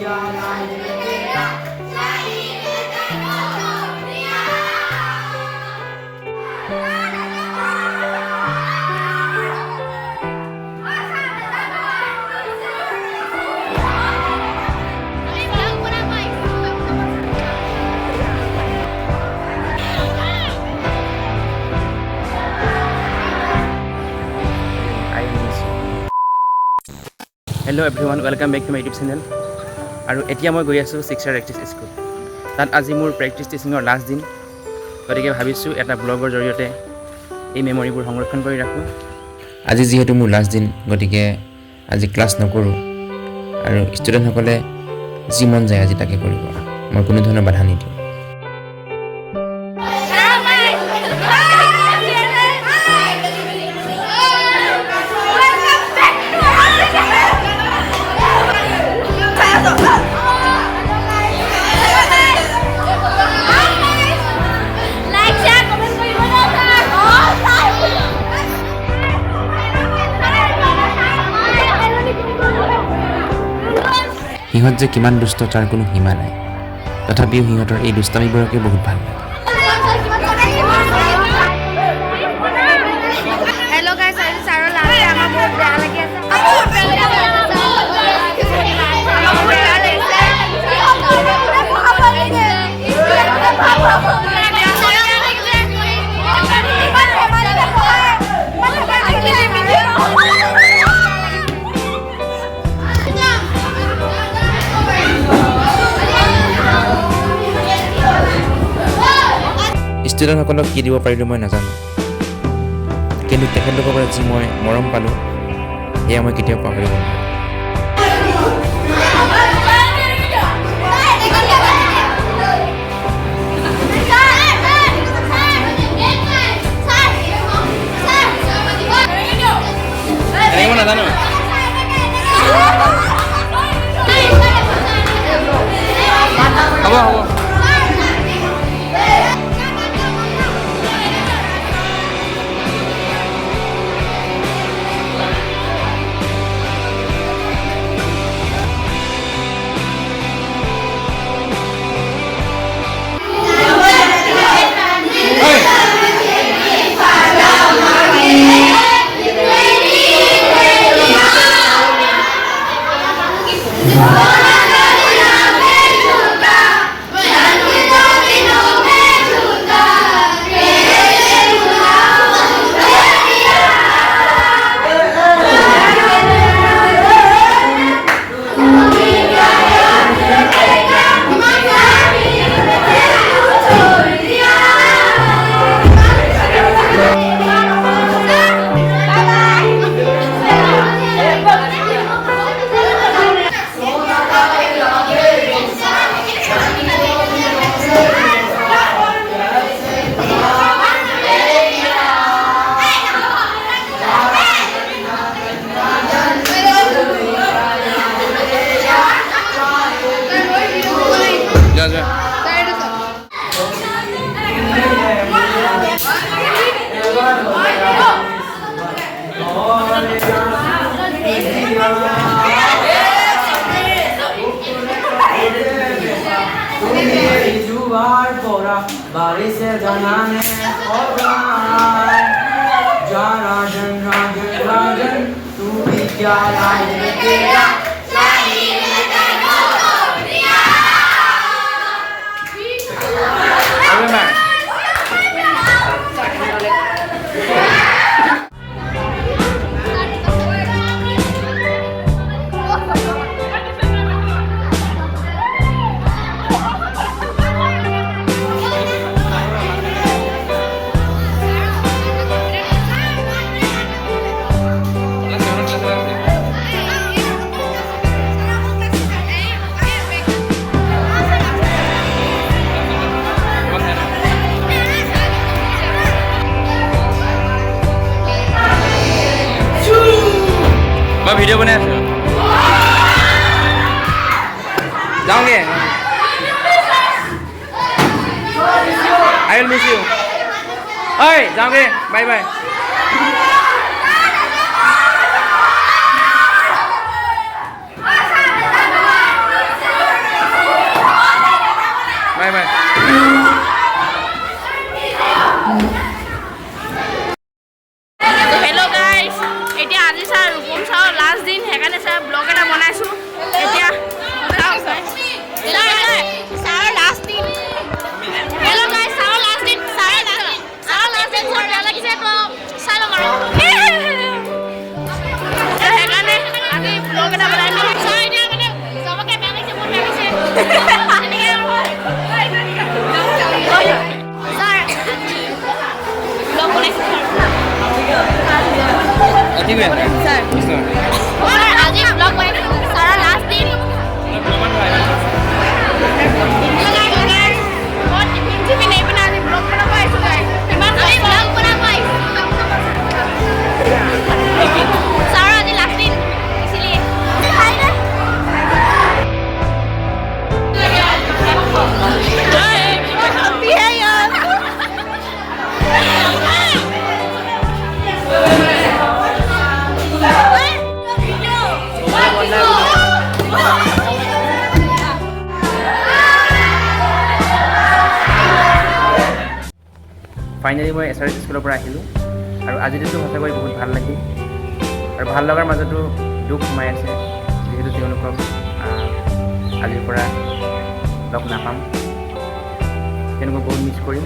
Hello everyone, welcome back to my YouTube channel. আৰু এতিয়া মই গৈ আছোঁ শিক্ষা ৰেক্ট্ৰিক্স স্কুল। তাত আজি মোৰ প্ৰেক্টিছ টিচিঙৰ লাষ্ট দিন, গতিকে ভাবিছোঁ এটা ব্লগৰ জৰিয়তে এই মেমৰিবোৰ সংৰক্ষণ কৰি ৰাখোঁ। আজি যিহেতু মোৰ লাষ্ট দিন, গতিকে আজি ক্লাছ নকৰোঁ আৰু ষ্টুডেণ্টসকলে যি মন যায় আজি তাকে কৰিব। মই কোনো ধৰণৰ বাধা নিদিওঁ। সিহঁত যে কিমান দুষ্ট তাৰ কোনো সীমা নাই, তথাপিও সিহঁতৰ এই দুষ্টামিবোৰকে বহুত ভাল লাগে। হেল্ল' গাইছ, আজি ছাৰৰ লাষ্ট আমাৰ বহুত বেয়া লাগি আছে। ষ্টুডেণ্টসকলক কি দিব পাৰিলোঁ মই নাজানো, কিন্তু তেখেতলোকৰ পৰা যি মই মৰম পালোঁ সেয়া মই কেতিয়াও পাহৰিব নোৱাৰোঁ। নাজানো হ'ব হ'ব। बारिश से जनाने और जा राजन राजन राजन तू भी क्या राज तेरा ভিডিও বনাই আছো, যাওঁগে। I will miss you. ঐ যাওঁগে, বাই বাই। ফাইনেলি মই SRS স্কুলৰ পৰা আহিলোঁ আৰু আজিৰ দিনটো সঁচাকৈ বহুত ভাল লাগিল আৰু ভাল লগাৰ মাজতো দুখ সোমাই আছে যিহেতু তেওঁলোকক আজিৰ পৰা লগ নাপাম তেওঁলোকক বহুত মিছ কৰিম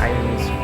আই মিছ